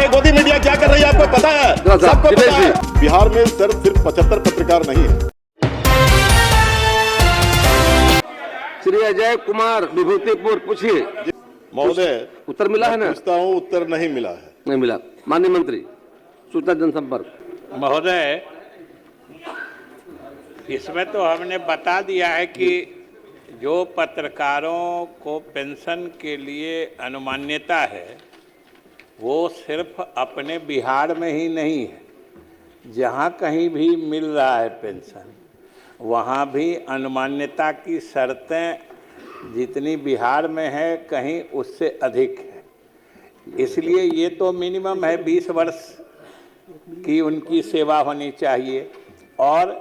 है गोदी मीडिया क्या कर रही है आपको पता है? सबको पता है। बिहार में सिर्फ 75 पत्रकार नहीं है। श्री अजय कुमार विभूतिपुर, पूछिए। महोदय, उत्तर मिला है ना? पूछता हूँ, उत्तर नहीं मिला है। नहीं मिला। माननीय मंत्री सूचना जनसंपर्क। महोदय, इसमें तो हमने बता दिया है कि जो पत्रकारों को पेंशन के लिए अनुमान्यता है वो सिर्फ अपने बिहार में ही नहीं है, जहाँ कहीं भी मिल रहा है पेंशन वहाँ भी अनुमान्यता की शर्तें जितनी बिहार में है कहीं उससे अधिक है। इसलिए ये तो मिनिमम है 20 वर्ष की उनकी सेवा होनी चाहिए। और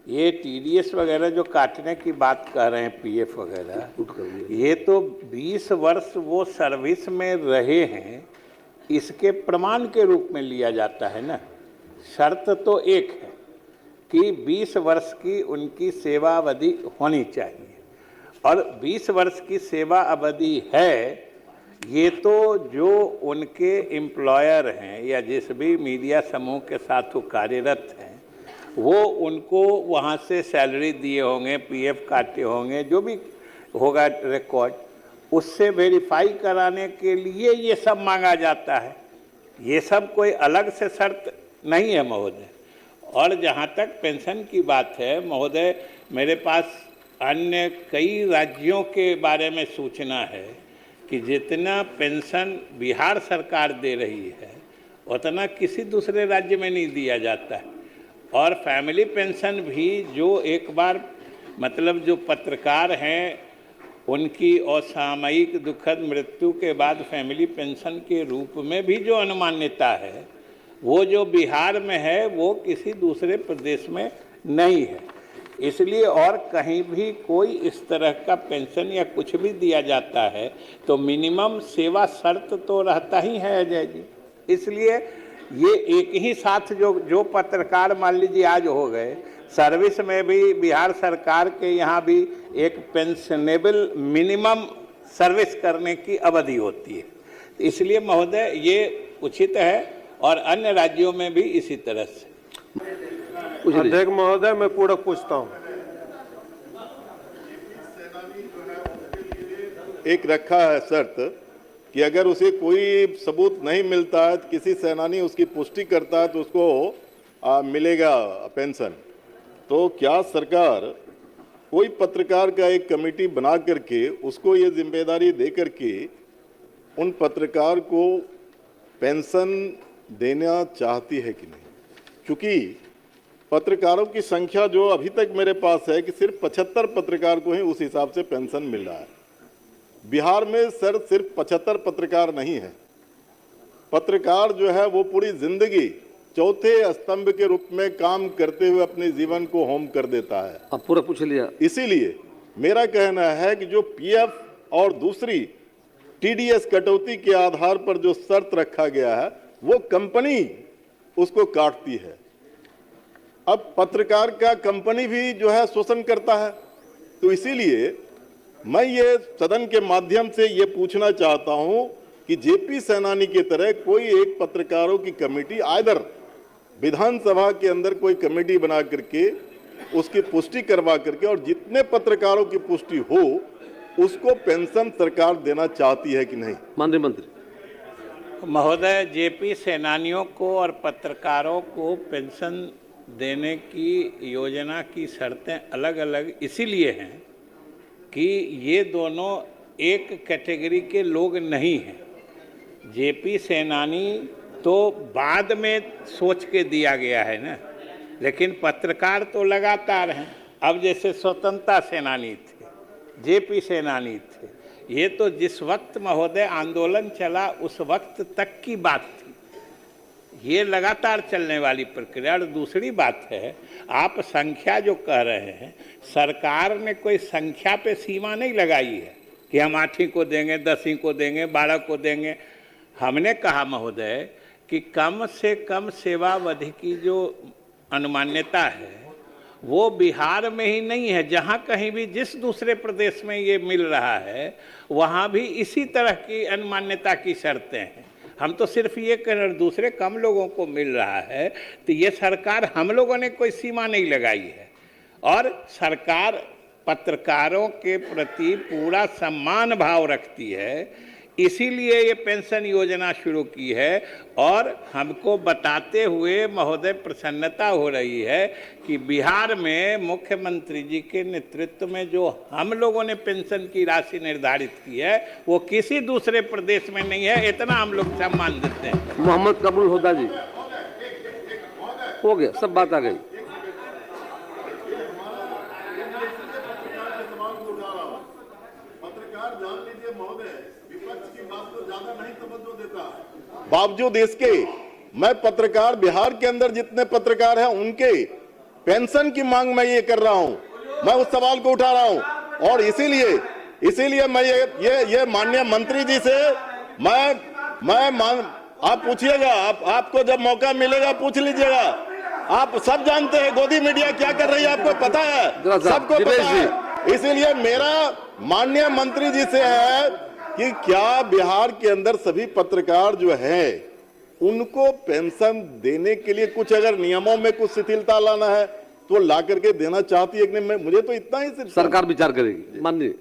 ये टीडीएस वगैरह जो काटने की बात कर रहे हैं, पीएफ वगैरह, ये तो 20 वर्ष वो सर्विस में रहे हैं इसके प्रमाण के रूप में लिया जाता है ना। शर्त तो एक है कि 20 वर्ष की उनकी सेवा अवधि होनी चाहिए, और 20 वर्ष की सेवा अवधि है ये तो जो उनके एम्प्लॉयर हैं या जिस भी मीडिया समूह के साथ वो कार्यरत हैं वो उनको वहाँ से सैलरी दिए होंगे, पीएफ काटे होंगे, जो भी होगा रिकॉर्ड, उससे वेरीफाई कराने के लिए ये सब मांगा जाता है। ये सब कोई अलग से शर्त नहीं है महोदय। और जहाँ तक पेंशन की बात है महोदय, मेरे पास अन्य कई राज्यों के बारे में सूचना है कि जितना पेंशन बिहार सरकार दे रही है उतना किसी दूसरे राज्य में नहीं दिया जाता है। और फैमिली पेंशन भी जो एक बार मतलब जो पत्रकार हैं उनकी असामयिक दुखद मृत्यु के बाद फैमिली पेंशन के रूप में भी जो अनुमान्यता है वो जो बिहार में है वो किसी दूसरे प्रदेश में नहीं है। इसलिए और कहीं भी कोई इस तरह का पेंशन या कुछ भी दिया जाता है तो मिनिमम सेवा शर्त तो रहता ही है अजय जी। इसलिए ये एक ही साथ जो पत्रकार मान लीजिए आज हो गए, सर्विस में भी बिहार सरकार के यहाँ भी एक पेंशनेबल मिनिमम सर्विस करने की अवधि होती है। इसलिए महोदय ये उचित है और अन्य राज्यों में भी इसी तरह से। अध्यक्ष महोदय, मैं पूरक पूछता हूँ। एक रखा है शर्त कि अगर उसे कोई सबूत नहीं मिलता है, किसी सेनानी उसकी पुष्टि करता है तो उसको मिलेगा पेंशन। तो क्या सरकार कोई पत्रकार का एक कमेटी बना करके उसको ये जिम्मेदारी दे करके उन पत्रकार को पेंशन देना चाहती है कि नहीं? क्योंकि पत्रकारों की संख्या जो अभी तक मेरे पास है कि सिर्फ 75 पत्रकार को ही उस हिसाब से पेंशन मिल रहा है। बिहार में सर सिर्फ 75 पत्रकार नहीं है। पत्रकार जो है वो पूरी जिंदगी चौथे स्तंभ के रूप में काम करते हुए अपने जीवन को होम कर देता है। अब पूरा पूछ लिया। इसीलिए मेरा कहना है कि जो पीएफ और दूसरी टीडीएस कटौती के आधार पर जो शर्त रखा गया है वो कंपनी उसको काटती है। अब पत्रकार का कंपनी भी जो है शोषण करता है। तो इसीलिए मैं ये सदन के माध्यम से ये पूछना चाहता हूं कि जेपी सेनानी की तरह कोई एक पत्रकारों की कमेटी आइदर विधानसभा के अंदर कोई कमेटी बना करके उसकी पुष्टि करवा करके और जितने पत्रकारों की पुष्टि हो उसको पेंशन सरकार देना चाहती है कि नहीं? माननीय मंत्री महोदय, जेपी सेनानियों को और पत्रकारों को पेंशन देने की योजना की शर्तें अलग अलग इसीलिए हैं कि ये दोनों एक कैटेगरी के लोग नहीं हैं। जेपी सेनानी तो बाद में सोच के दिया गया है ना, लेकिन पत्रकार तो लगातार हैं। अब जैसे स्वतंत्रता सेनानी थे, जेपी सेनानी थे, ये तो जिस वक्त महोदय आंदोलन चला उस वक्त तक की बात थी। ये लगातार चलने वाली प्रक्रिया। और दूसरी बात है, आप संख्या जो कह रहे हैं, सरकार ने कोई संख्या पे सीमा नहीं लगाई है कि हम 8 को देंगे, 10 को देंगे, 12 को देंगे। हमने कहा महोदय कि कम से कम सेवावधि की जो अनुमान्यता है वो बिहार में ही नहीं है, जहाँ कहीं भी जिस दूसरे प्रदेश में ये मिल रहा है वहाँ भी इसी तरह की अनुमान्यता की शर्तें हैं। हम तो सिर्फ ये कह रहे, दूसरे कम लोगों को मिल रहा है। तो ये सरकार, हम लोगों ने कोई सीमा नहीं लगाई है, और सरकार पत्रकारों के प्रति पूरा सम्मान भाव रखती है, इसीलिए ये पेंशन योजना शुरू की है। और हमको बताते हुए महोदय प्रसन्नता हो रही है कि बिहार में मुख्यमंत्री जी के नेतृत्व में जो हम लोगों ने पेंशन की राशि निर्धारित की है, वो किसी दूसरे प्रदेश में नहीं है। इतना हम लोग सम्मान देते हैं। मोहम्मद कबूल होदा जी, हो गया, सब बात आ गई। बावजूद इसके मैं पत्रकार, बिहार के अंदर जितने पत्रकार हैं उनके पेंशन की मांग मैं ये कर रहा हूं, मैं उस सवाल को उठा रहा हूं। और इसीलिए मैं ये माननीय मंत्री जी से आप पूछिएगा, आपको जब मौका मिलेगा पूछ लीजिएगा। आप सब जानते हैं गोदी मीडिया क्या कर रही है, आपको पता है, सबको पता है। इसीलिए मेरा माननीय मंत्री जी से है कि क्या बिहार के अंदर सभी पत्रकार जो है उनको पेंशन देने के लिए कुछ अगर नियमों में कुछ शिथिलता लाना है तो ला करके देना चाहती है कि नहीं। मुझे तो इतना ही सिर्फ सरकार विचार करेगी, माननीय